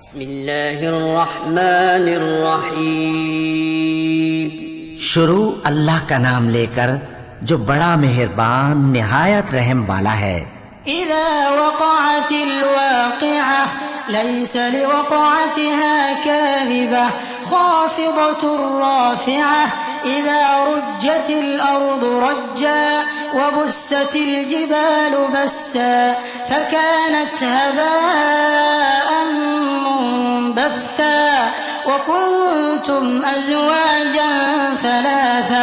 बिस्मिल्लाहिर्रहमानिर्रहीम। शुरू अल्लाह का नाम लेकर जो बड़ा मेहरबान निहायत रहम वाला है। इज़ा वक़अतिल वाक़िअह लैस लिवक़अतिहा काज़िबह ख़ाफ़िदतुर राफ़िअह इज़ा रुज्जतिल अर्दु रज्जा वबुस्सतिल जिबालु बस्सा फकानत हबाअन मुंबत्था वकुंतुम अज़वाजन थलाथा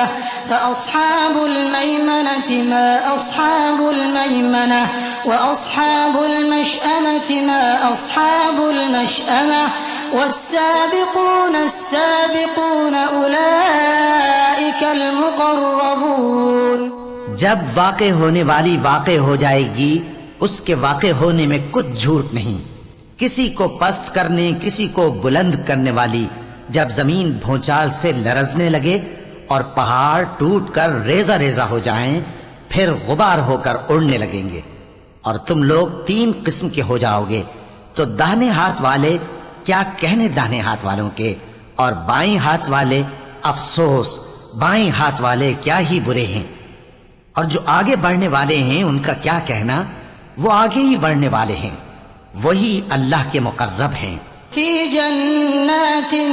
फ़अस्हाबुल मैमनति मा अस्हाबुल मैमनह वअस्हाबुल मशअमति मा अस्हाबुल मशअमह वस्साबिक़ून अस्साबिक़ून उलाइकल मुक़र्रबून। जब वाक़े होने वाली वाक़े हो जाएगी, उसके वाक़े होने में कुछ झूठ नहीं। किसी को पस्त करने, किसी को बुलंद करने वाली जब जमीन भूचाल से लरजने लगे और पहाड़ टूटकर रेजा रेजा हो जाएं, फिर गुबार होकर उड़ने लगेंगे और तुम लोग 3 किस्म के हो जाओगे। तो दाहिने हाथ वाले क्या कहने दाहिने हाथ वालों के, और बाएं हाथ वाले अफसोस बाएं हाथ वाले क्या ही बुरे हैं। और जो आगे बढ़ने वाले हैं उनका क्या कहना, वो आगे ही बढ़ने वाले हैं, वही अल्लाह के मुकर्रब हैं। फी जन्नातिन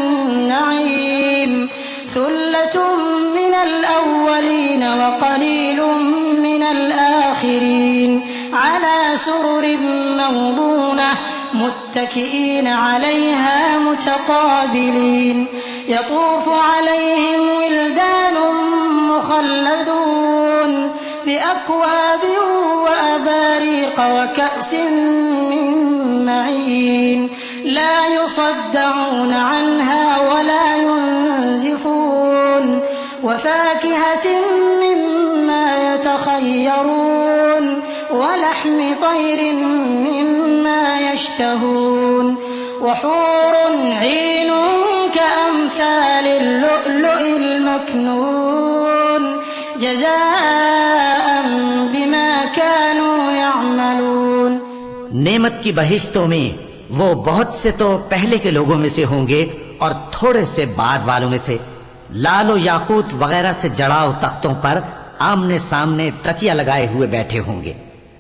नईम सुल्लतुम मिनल अव्वलीन व कलीलुम मिनल आखिरीन अला सुरुरिन मौदूनह मुत्तकिईन अलैहा मुतकाबिलीन यतूफु अलैहिम विल्दानुम मुखल्लदून बिअक्वाबिन व अबारीक़ व कअसिन मिन मईन ला युसद्दऊन अन्हा वला युनज़िफून वफ़ाकिहतिन मिम्मा यतख़य्यरून वलहमि तैरिन मिम्मा यश्तहून वहूरुन ईन कअम्सालिल लुअ्लुइल मक्नून जज़ाअन बिमा कानू यअमलून। नेमत की बहिश्तों में वो बहुत से तो पहले के लोगों में से होंगे और थोड़े से बाद वालों में से। लालो याकूत वगैरह से जड़ाव तख्तों पर आमने सामने तकिया लगाए हुए बैठे होंगे।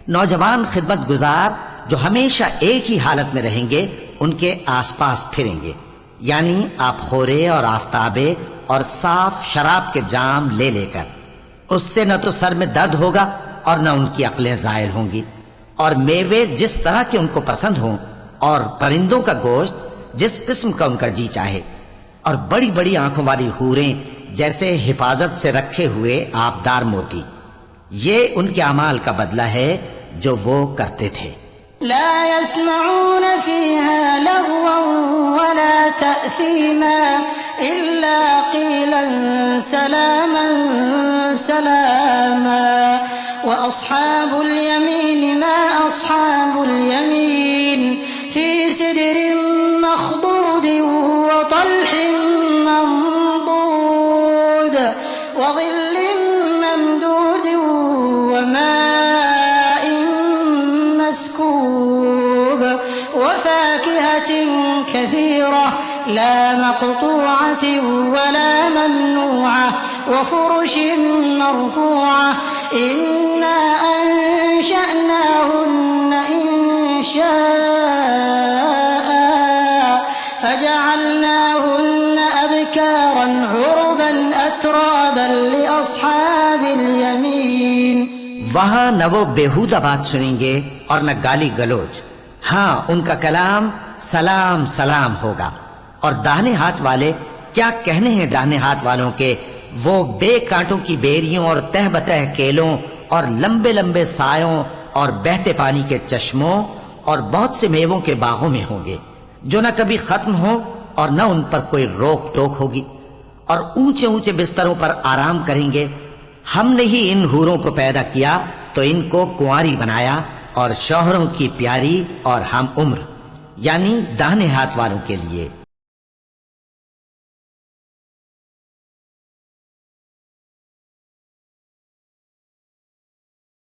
नौजवान खिदमत गुजार जो हमेशा एक ही हालत में रहेंगे, उनके आसपास फिरेंगे, यानी आबखोरे और आफ्ताबे और साफ शराब के जाम ले लेकर। उससे न तो सर में दर्द होगा और न उनकी अक्लें जायल होंगी, और मेवे जिस तरह के उनको पसंद हों, और परिंदों का गोश्त जिस किस्म का उनका जी चाहे, और बड़ी बड़ी आंखों वाली हूरें जैसे हिफाजत से रखे हुए आबदार मोती। ये उनके अमाल का बदला है जो वो करते थे। ला यस्मऊन फीहा लग़वन वला तअसीमा इल्ला क़ीलन सलामन सलामा व अस्हाबुल यमीन मा अस्हाबुल यमीन फी सिदरिन मख़दूदिन व तल्हिन मंदूद व ज़िल्लिन ममदूदिन व माइन मस्कूब व फ़ाकिहतिन कसीरह ला मक़तूअतिन वला ममनूअह व फ़ुरुशिन मरफ़ूअह इन्ना अंशअनाहुन्न इंशाअ फजअलनाहुन्न अबकारन उरबन अतराबन लिअस्हाबिल यमीन। वहां न वो बेहुदा बात सुनेंगे और न गाली गलोच। हाँ, उनका कलाम सलाम सलाम होगा। और दाहिने हाथ वाले क्या कहने हैं दाहिने हाथ वालों के, वो बेकांटों की बेरियों और तह बतह केलों और लंबे लंबे सायों और बहते पानी के चश्मों और बहुत से मेवों के बागों में होंगे, जो न कभी खत्म हो और न उन पर कोई रोक टोक होगी, और ऊंचे ऊंचे बिस्तरों पर आराम करेंगे। हमने ही इन हूरों को पैदा किया तो इनको कुंवारी बनाया, और शौहरों की प्यारी और हम उम्र, यानी दाहिने हाथ वालों के लिए।